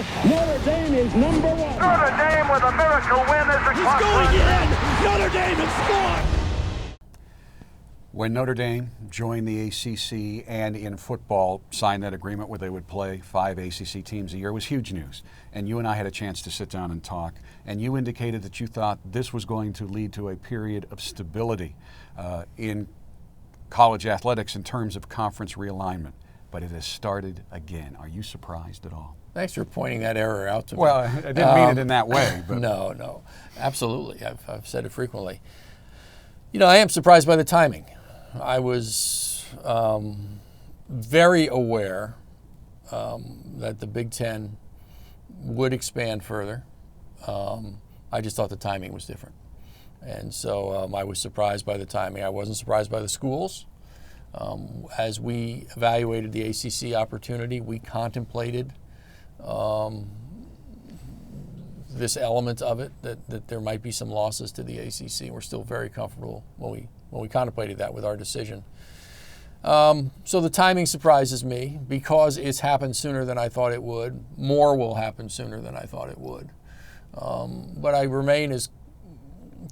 now, Notre Dame is number one. Notre Dame with a miracle win as the He's going in. Notre Dame has scored. When Notre Dame joined the ACC and in football signed that agreement where they would play 5 ACC teams a year, it was huge news. And you and I had a chance to sit down and talk. And you indicated that you thought this was going to lead to a period of stability in college athletics in terms of conference realignment. But it has started again. Are you surprised at all? Thanks for pointing that error out to me. Well, I didn't mean it in that way. But. No, absolutely. I've said it frequently. You know, I am surprised by the timing. I was very aware that the Big Ten would expand further. I just thought the timing was different. And so I was surprised by the timing. I wasn't surprised by the schools. As we evaluated the ACC opportunity, we contemplated this element of it, that there might be some losses to the ACC. We're still very comfortable when we contemplated that with our decision. So the timing surprises me because it's happened sooner than I thought it would. More will happen sooner than I thought it would. But I remain as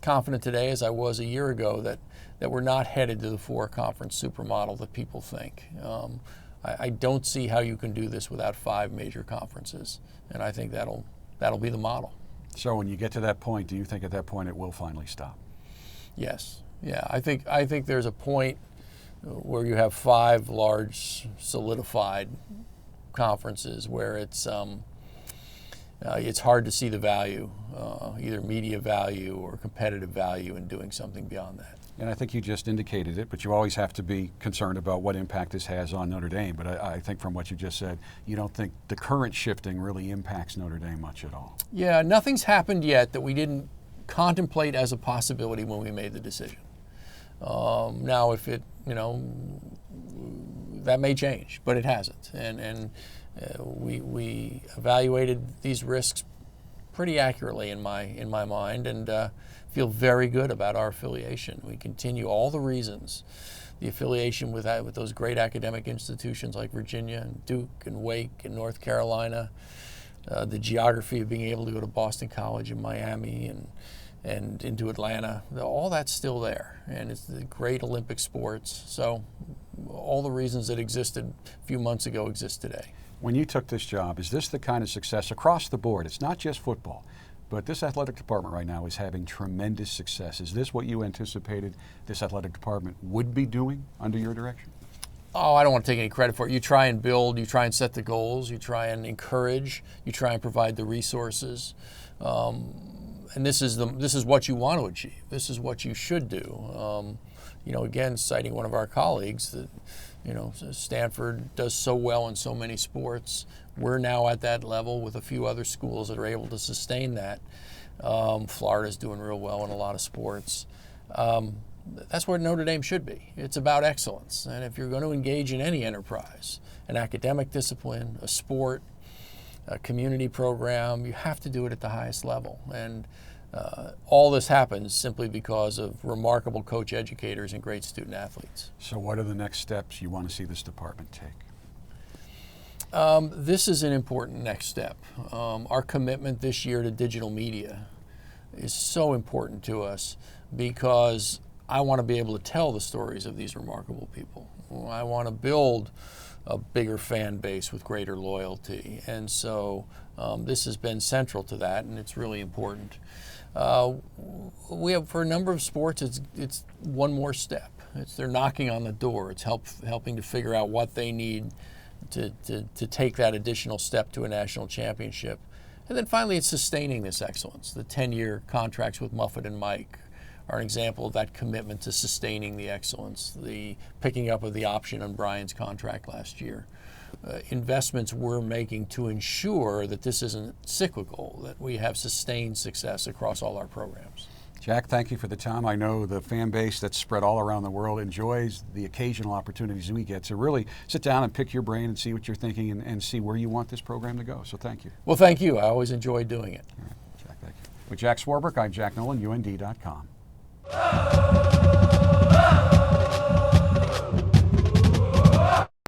confident today as I was a year ago that we're not headed to the 4-conference supermodel that people think. I don't see how you can do this without 5 major conferences, and I think that'll be the model. So when you get to that point, do you think at that point it will finally stop? Yes. Yeah, I think there's a point where you have 5 large solidified conferences where it's hard to see the value, either media value or competitive value in doing something beyond that. And I think you just indicated it, but you always have to be concerned about what impact this has on Notre Dame. But I think from what you just said, you don't think the current shifting really impacts Notre Dame much at all. Yeah, nothing's happened yet that we didn't contemplate as a possibility when we made the decision. Now, if it, that may change, but it hasn't. And we evaluated these risks pretty accurately in my mind, and feel very good about our affiliation. We continue all the reasons. The affiliation with those great academic institutions like Virginia and Duke and Wake and North Carolina, the geography of being able to go to Boston College and Miami and into Atlanta, all that's still there. And it's the great Olympic sports. So all the reasons that existed a few months ago exist today. When you took this job, is this the kind of success across the board? It's not just football, but this athletic department right now is having tremendous success. Is this what you anticipated this athletic department would be doing under your direction? Oh, I don't want to take any credit for it. You try and build, you try and set the goals, you try and encourage, you try and provide the resources. And this is what you want to achieve. This is what you should do. Again, citing one of our colleagues, that Stanford does so well in so many sports. We're now at that level with a few other schools that are able to sustain that. Florida's doing real well in a lot of sports. That's where Notre Dame should be. It's about excellence. And if you're going to engage in any enterprise, an academic discipline, a sport, a community program, you have to do it at the highest level. And all this happens simply because of remarkable coach educators and great student athletes. So what are the next steps you want to see this department take? This is an important next step. Our commitment this year to digital media is so important to us because I want to be able to tell the stories of these remarkable people. I want to build a bigger fan base with greater loyalty. And so this has been central to that, and it's really important. We have, for a number of sports, it's one more step. They're knocking on the door. It's helping to figure out what they need to take that additional step to a national championship. And then finally, it's sustaining this excellence. The 10-year contracts with Muffet and Mike are an example of that commitment to sustaining the excellence. The picking up of the option on Brian's contract last year. Investments we're making to ensure that this isn't cyclical, that we have sustained success across all our programs. Jack, thank you for the time. I know the fan base that's spread all around the world enjoys the occasional opportunities we get to really sit down and pick your brain and see what you're thinking and see where you want this program to go. So thank you. Well, thank you. I always enjoy doing it. All right, Jack, thank you. With Jack Swarbrick, I'm Jack Nolan, UND.com.